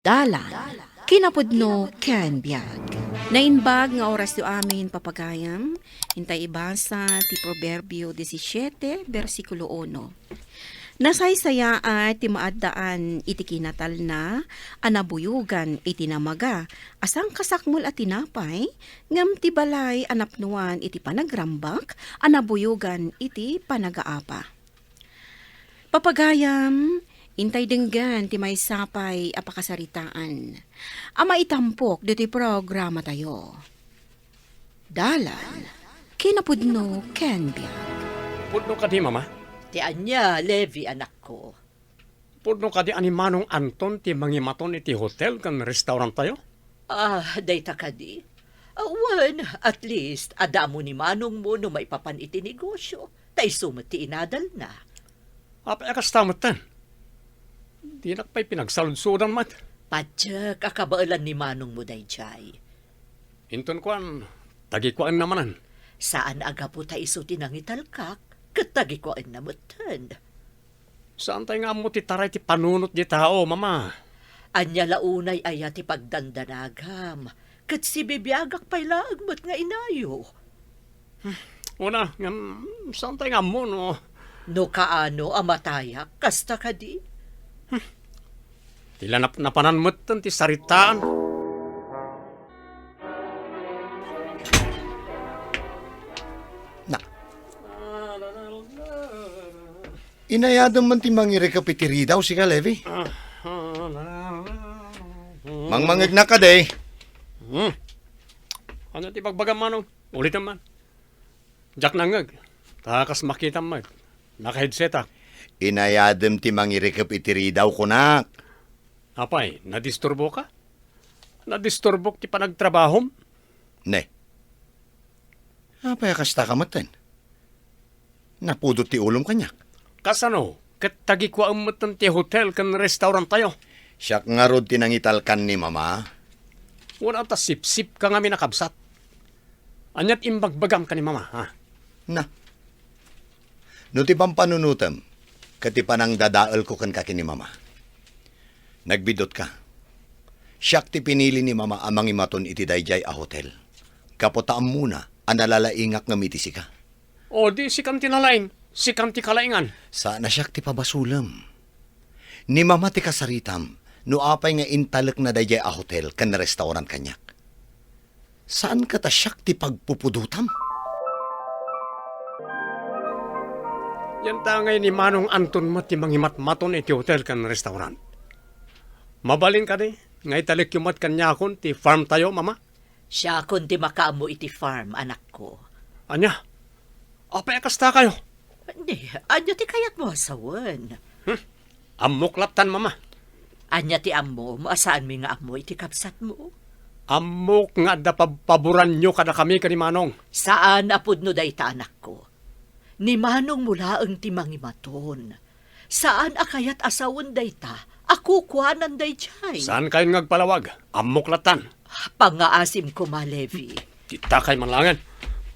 Dalan, kinapudno ken biag. Nainbag nga oras yu amin papagayam, hintay ibasa ti Proverbio 17, versikulo 1. Nasaysaya at ti maaddaan iti kinatal na, anabuyugan iti namaga, asang kasakmul at tinapay, ngam ti balay anapnuan iti panagrambak, anabuyugan iti panagaapa. Papagayam, intay denggan ti may sapay apakasaritaan. Ama itampok diti programa tayo. Dalan, kinapudno ken biag. Pudno ka di, mama? Ti anya, Levi, anak ko. Pudno ka di ani Manong Anton ti mangimaton iti hotel kan restaurant tayo? Dayta ka di. Wan, at least, adamo ni manong mo no may papan iti negosyo. Tay sumat ti inadal na. Apay akas tamutan. Di nakpay pinagsaludsudan mat. Padyak, akabaalan ni manong mo dayjay. Inton kuan, tagi kuan namanan. Saan aga po ta iso tinangitalkak, katagi ko ang namutan. Saan tayo nga mo ti taray ti panunot di tao, mama? Anya launay aya ti pagdandanagam. Kat si bibiyagak pa'y laagmat nga inayo. Una, saan tayo nga mo, no? No kaano amatayak, kasta ka di? Tila napananmutan ti saritaan. Na. Inayadong man ti mangirekapitiri daw si ka, Levi. Mangmangag na ka, day. Ano ti bagbaga manong? Ulit naman. Jack nangag. Takas makita mag. Naka-headset. Inayadong ti mangirekapitiri daw ko na. Apay, nadisturbo ka? Nadisturbo ti panagtrabahom? Ne. Apay kasta ka matan. Napudot ti ulong kanya. Kasano? Kat tagi ko ang matan ti hotel kan restaurant tayo. Siyak nga rod tinangitalkan ni mama. Wala ta sip-sip ka nga minakabsat. Anyat imbagbagam ka ni mama, ha? Na. No ti pampanunutam, kati panang dadaal ko kan kaki ni mama. Nagbidot ka. Siyak ti pinili ni mama amang imaton iti dayjay a hotel. Kapotaam muna, analalaingak nga mitisi ka. O di sikam ti nalaing, sikam ti kalaingan. Sana siyak ti pabasulam. Ni mama ti kasaritam, no apay nga intalek na dayjay a hotel kan restaurant kanyak. Saan ka ta siyak ti pagpupudutam? Yan tangay ni Manong Anton mo ti mangimat-maton iti hotel kan restaurant. Mabalin ka di, nga italik yumat kanyakon ti farm tayo, mama. Siya kundi makaamo iti farm, anak ko. Anya, apay kasta kayo. Hindi, anya ti kayat mo asawan. Amuklaptan, mama. Anya ti amo, maasaan mi nga amo iti kapsat mo? Amok nga da paboran nyo kada kami ka ni Manong. Saan apod no dayta anak ko? Ni manong mula ang timangimaton. Saan akayat asawan dayta? Ako kuanan dayjay. Saan kayo ngagpalawag? Amuklatan. Pangaasim ko, ma, Levi. Tita kay manlangan.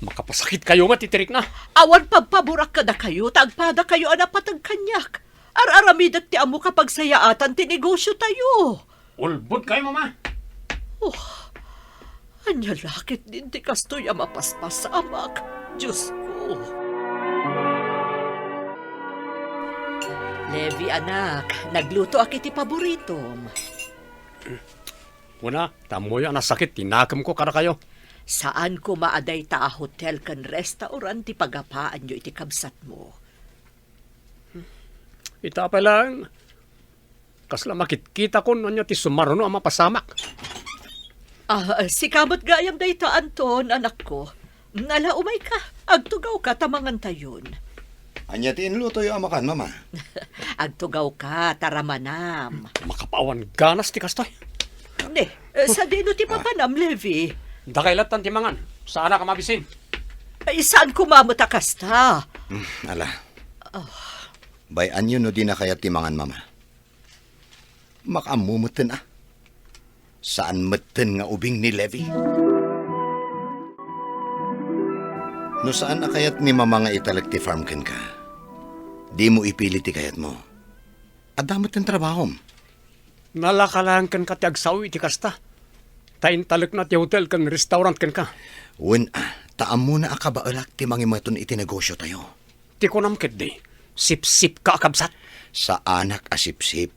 Makapasakit kayo nga titirik na. Awan pagpaburak ka na kayo, tagpada kayo anapatag kanyak. Araramidak ti amo kapag sayaatan ti negosyo tayo. Ulbud kayo, mama. Anya lakit din ti kastoy ang mapaspas sa amak. Diyos ko. Levi, anak, nagluto akiti paboritom. Una, tamoy ang nasakit. Tinakam ko kada kayo. Saan ko maaday ta a hotel kan restaurant ti pagapaan nyo iti kabsat mo? Ita pa lang. Kasla makikita ko nyo ti sumaruno ang mapasamak. Si kamot gayam dayta, Anton, anak ko. Ngala umay ka, agtugaw ka tamangan tayon. Anya ti inluto yung amakan, mama. Agtugaw ka, taramanam. Makapawan ganas ti kastoy. Ne, sa dino ti papanam, Levi. Dakailatan ti mangan. Saan ka mabisin? Saan kumamot a kasta? Ala. Bayan yun no di na kaya timangan, mama. Makamumutin ah. Saan meten nga ubing ni Levi? No saan na kayat ni mama nga italak ti farm ken ka? Di mo ipilit ti kayat mo. Adamot ng trabahom. Nalakalang kan ka ti agsawi iti kasta. Tain talek na ti hotel kan restaurant kan ka. Wen, taam mo na akabaalak ti mangimaton iti negosyo tayo. Ti konam ket di. Sip-sip ka akabsat. Sa anak asipsip.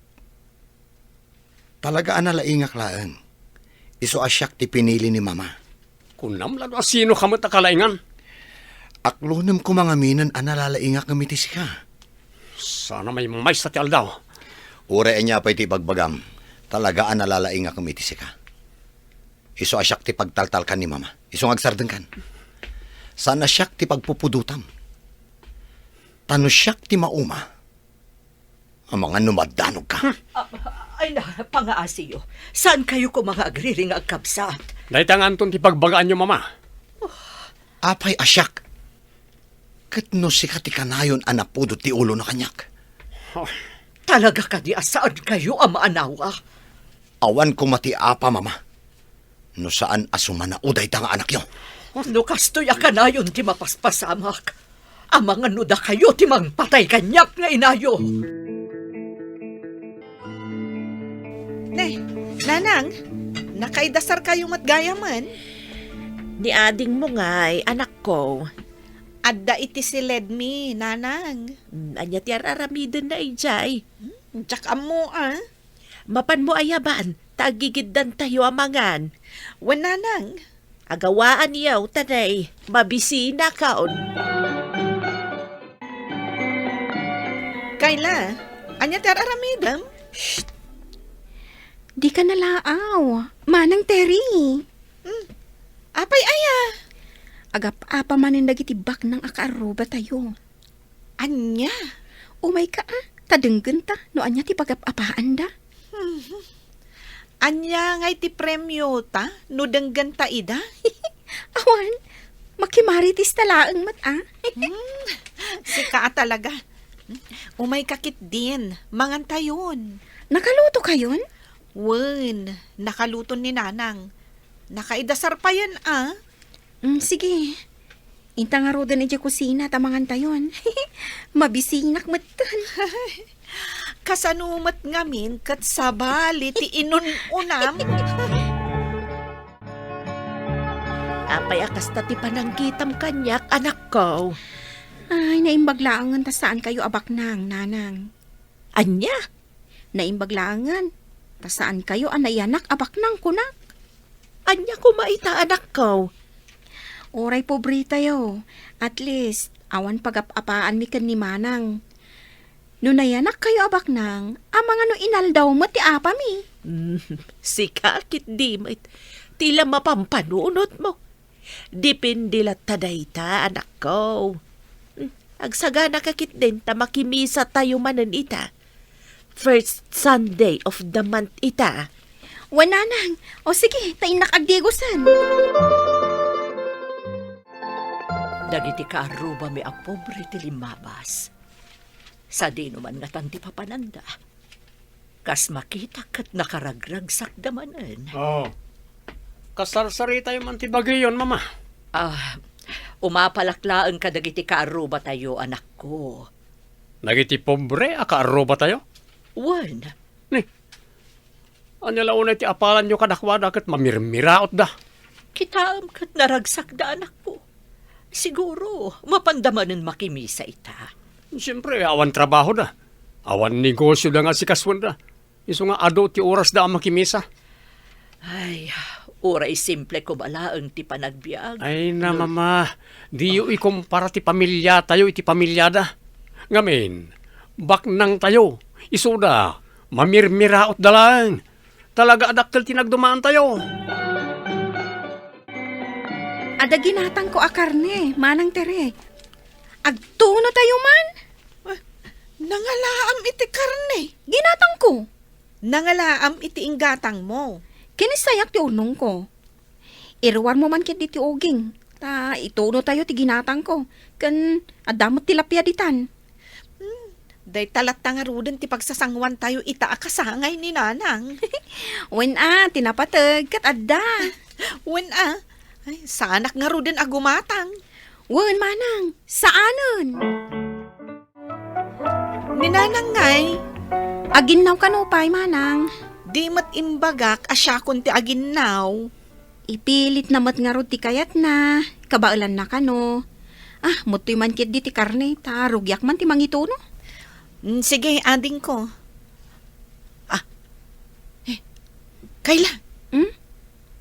Talaga analaingak laeng. Iso asyak ti pinili ni mama. Kunam lalo asino kamot akalaingan. Aklunem ko mga minan analalaingak ngamitis ka. Sana may mamay sa ti aldaw. Ure niya pa iti bagbagam. Talaga analalaingak ngamitis ka. Iso asyak ti pagtaltal kan ni mama. Iso ngagsarden kan. Sana asyak ti pagpupudutam. Tano siyak ti mauma. Ang mga numadanog ka. Ay na, pangaasiyo. Saan kayo ko mga agriring agkabsat? Daitang anton ti pagbagaan nyo, mama. Apay asyak. Kat no si ti kanayon anapudo ti ulo na kanyak. Talaga ka di saan kayo ang maanawa? Awan ko mati apa, mama. No saan asumana uday ta nga anak yo. No kastoy ka na yun ti mapaspasamak. Ang mga nuda kayo ti mang patay kanyak nga inayo. Nanang, nakaidasar kayo matgayaman. Ni ading mo nga'y anak ko. Adda iti si Ledmi, nanang. Anya ti aramiden na ijay. Tsak mo Mapan mo ayaban, tagigiddan tayo amangan. Wan nanang. Agawaan yaw tanay, mabisina kaon. Kayla, anya ti aramidam? Di ka nalaaw. Manang Terry. Apay aya. Agap-apa manin dagiti bak ng akaaruba tayo. Anya? Umay ka tadenggen ta. No anya ti pagap-apaan da. Anya ngay ti premyo ta? No denggan ta ida? Awan, makimaritis talaang mat Sika talaga. Umay kakit din. Mangantayon. Nakaluto kayon? Wen, nakaluto ni nanang. Nakaidasar pa yan Sige. Inta nga rodan iti kusina tamangan tayon. Mabisinak matan. Kasanumat ngamin kat sabali ti inununam. Apay akas ti panangkitam kanyak, anak ko. Ay, naimbaglaangan ta saan kayo abak nang, nanang. Anya? Naimbaglaangan. Ta saan kayo anayanak abak nang kunak. Anya kumaita, anak ko. Oray pobre tayo. At least, awan pagap-apaan mi kan ni manang. No nayanak kayo abak nang, amang ano inaldaw mo ti apa mi. Sikakit di mo. Tila mapampanunot mo. Dipindi la tadayta, anak ko. Agsagana kakit din ta makimisa tayo manan ita. First Sunday of the month ita. Wananang. O sige, tayo nakagdigusan. Dagiti kaaruba mi a pobre ti limabas. Sa di naman nga tanti papananda. Kas makita kat nakaragragsak damanan. Kasarsari tayo man ti bagayon, mama. Umapalaklaan ka dagiti kaaruba tayo, anak ko. Nagiti pobre, akaaroba tayo. Wan, Anya launay ti apalan nyo kadakwada kat mamirmiraot da. kita kat naragsak da, anak ko. Siguro, mapandamanan makimisa ita. Siyempre, awan trabaho da. Awan negosyo da nga si kaswan da. Iso nga ado ti oras da ang makimisa. Ay, oray simple ko balaang ti panagbiag. Ay na, mama. Di yu ikumpara ti pamilya tayo iti pamilyada. Ngamin, baknang tayo. Iso da, mamirmiraot da lang. Talaga adaktel tinagdumaan tayo. Ada ginatang ko akarne, manang tere. Agtuno tayo man. Nangalaam iti karne. Ginatang ko. Nangalaam iti inggatang mo. Kinisayak ti unong ko. Irwan mo man kit ti oging. Ta ituno tayo ti ginatang ko. Kan adamot ti lapya ditan. Day talat tangaruden ti pagsasangwan tayo ita akasangay ni nanang. Wen tinapatag kat adda. Wen ay, saanak nga ruden agumatang. Wen manang, saanon? Ni nanang ngay, Aginaw kanupay manang. Di mat imbagak asya kun ti aginaw. Ipilit na mat nga ro ti kayat na. Kabailan na ka no. Mutoy man kit di ti karne. Tarugyak man ti mangito no. Sige, ading ko. Kayla, Hmm?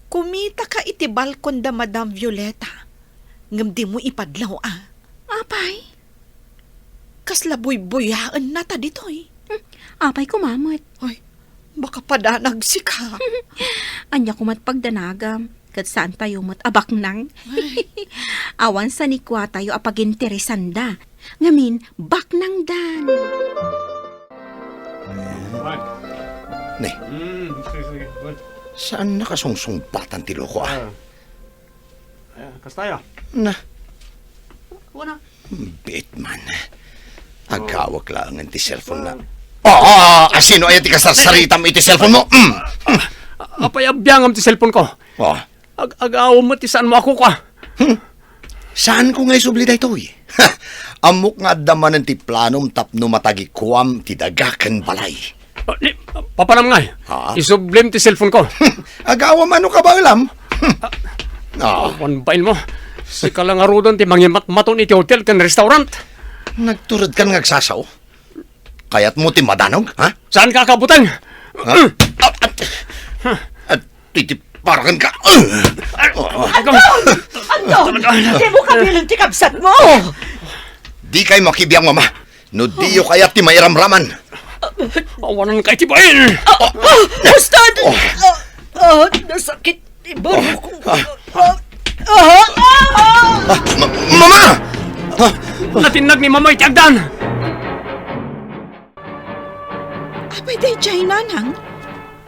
kumita ka iti balkon da Madam Violeta. Ngam di mo ipadlaw Apay? Kasla buy-buyaan na ta ditoy. Apay kumamot. Ay, baka padanag si ka. Anya kumat pagdanagam. Kat saan tayo mat abak nang. Awan sa nikwa tayo apaginteresan da. Ngamin, bak nang dan. Ne, saan nakasungsumpatan ti loko Kastaya. Na, Wala. Bitman. Agkawak lang ang ti cellphone na. Asino ay ti kasasaritam iti cellphone mo? Apay abiyangam ti cellphone ko. Ag-agaw mo ti saan mo ako ka. Saan ko ngay subli daytoy? Amok nga damanan ti planom tapno matagikuam ti dagakan balay. Papanam nga. Isublim ti cellphone ko. Agawam ano ka ba alam? Wanbain mo. Si kalangarudan ti mangimat-maton iti hotel kan restaurant. Nagturod ka ngagsasaw? Kaya't mo ti madanog, ha? Saan ka kabutan? At titiparakan ka. Di mo kabilang ti kabsat mo! Di kay makibiyang mama. No diyo kaya't ti mairamraman. Awanan kay tibain. Bastard! Nasakit ti baro ko. Mama! Natinag ni Mama itiagdan. Apay day chay nanang.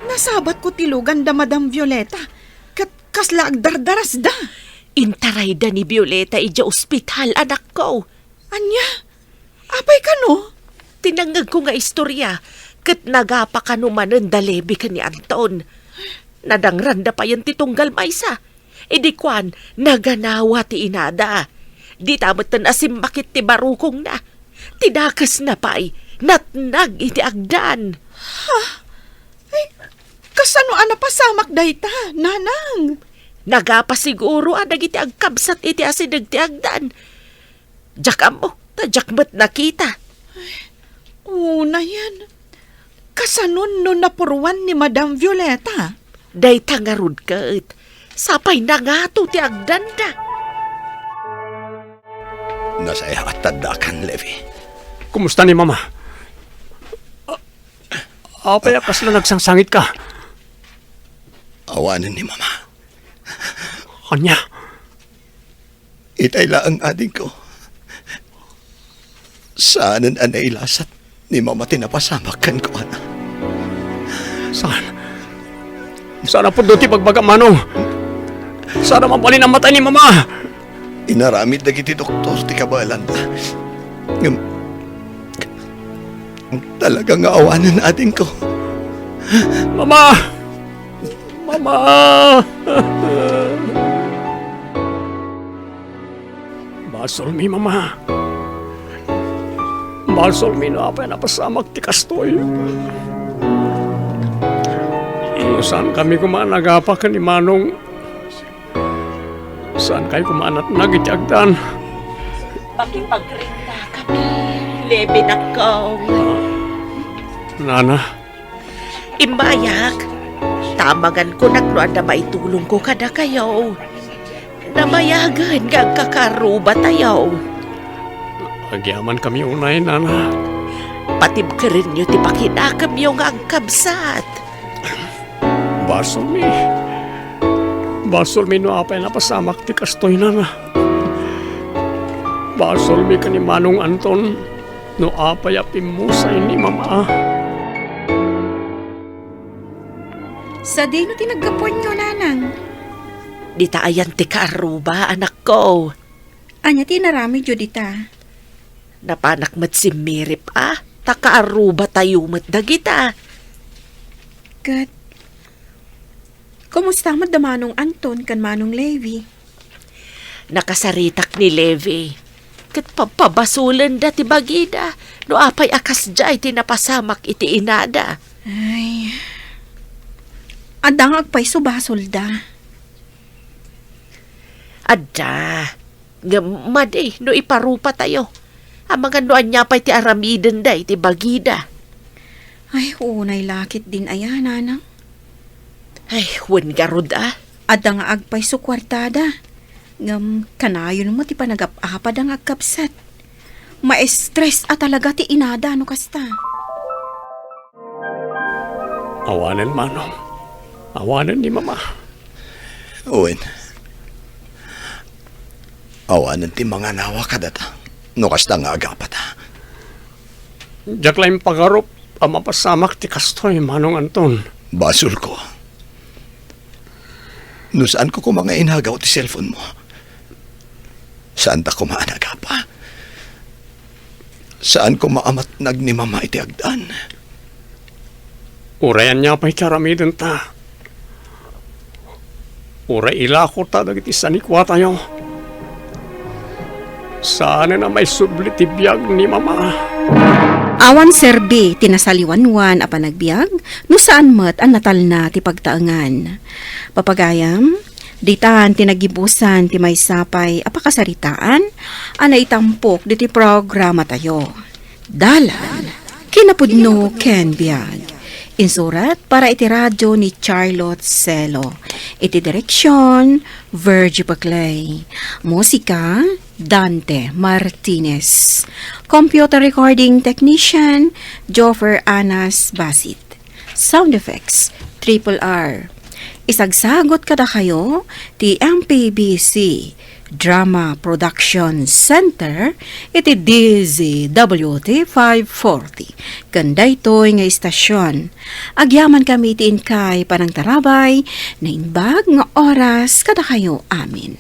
Nasabat ko tilugan da Madam Violeta. Kasla agdardaras da. Intaray da ni Violeta ija ospital, anak ko. Anya? Apay ka no? Tinangag ko nga istorya, kat nagapa ka numanan dalebi ka ni Anton. Nadangranda pa yan titunggal maysa. Idi kwan, naganawa ti inada. Di tamatan asim makit ti barukong na. Tidakas na pa'y, natnag iti agdan. Kasano pasamak dayta, nanang? Nagapa siguro adag iti agkabsat iti asidag ti agdan. Jakam mo, tajakmat nakita. Una yan. Kasanon no napuruan ni Madam Violeta? Day tangarud kat, sapay na nga to ti agdan da. Nasaya at tadakan, Levi. Kumusta ni Mama? Apay akas na nagsangsangit ka. Awanan ni mama. Kanya. Itay ang ading ko. Saanan anay lasat ni mama tinapasamakan ko, ana. Saan? Sana po doon ti pagbagamano. Sana mapalin ang mata ni Mama. Inaramid na kiti doktor ti kabalan. Talagang awanan ating ko. Mama! Mama! Basol mi, Mama. Basol mi na apa na pasamak ti kastoy. Saan kami kumanagapa ka ni Manong? Saan kayo kumanat nagitiagdan? Pakipagrinda kami, lebe na ko. Nana, Imbayak, tamagan ko nagnoan na maitulong ko kada kayo. Namayagan nga kakaruba tayo. agyaman kami unay, Nana. Patib ka rin nyo ti pakinakam yung agkabsat. Basol mi. Basol mi no apay napasamak ti kastoy, Nana. Basol mi ka ni Manong Anton no apay apimusay ni Mama. Sa di no tinaggapuan nyo, nanang. Di taayan ti kaaruba, anak ko. Anya tinarami jud dita. Napanak mat si Mirip, takaaruba tayo mat dagita. Kat, kumusta mo da Manong Anton kan Manong Levi? Nakasaritak ni Levi. Kat papabasulan da ti bagida. No apay akas jay tinapasamak iti inada. Ay, Adang agpay subasol da. Adda, nga madi, no iparupa tayo. Ang mga noan niya pa'y ti aramiden da, iti bagida. Ay, unay lakit din ayan, nanang. Ay, wen garod ah. Adang agpay su kwartada. Ngam kanayon mo ti panagapapad ang agkapsat. Ma-stress at talaga ti inada no kasta. Awanan, Manong. Awanan ni Mama. Owen. Awanan ti mga nawa ka data. No kasta nga agapat ha. Diyak lang pagarup ang mapasamak ti kastoy, Manong Anton. Basul ko. No saan ko mga inagaw ti cellphone mo? Saan ta kumaanaga pa? Saan ko maamat ni Mama iti agdan? Urayan niya pa'y karamidin ta. Uray ilako ta dagiti sanikwa tayo. Sana na may subli ti biyag ni Mama. Awan serbi tinasaliwanwan a panagbiag no saan met ang natal na ti pagtaengan. Papagayam, ditan tinagibusan ti may sapay apakasaritaan ana itampok diti programa tayo. Dalan, kinapudno Ken Biag. Insurat para iti radyo ni Charlotte Celo. Iti direksyon, Virgie Paclay. Musika, Dante Martinez. Computer recording technician, Joffer Anas Basit. Sound effects, Triple R. Isagsagot kada kayo, ti MPBC Drama Production Center, iti DZWT 540. Kanda ito'y nga istasyon. Agyaman kami ti inkay parang tarabay, na inbag nga oras kada kayo amin.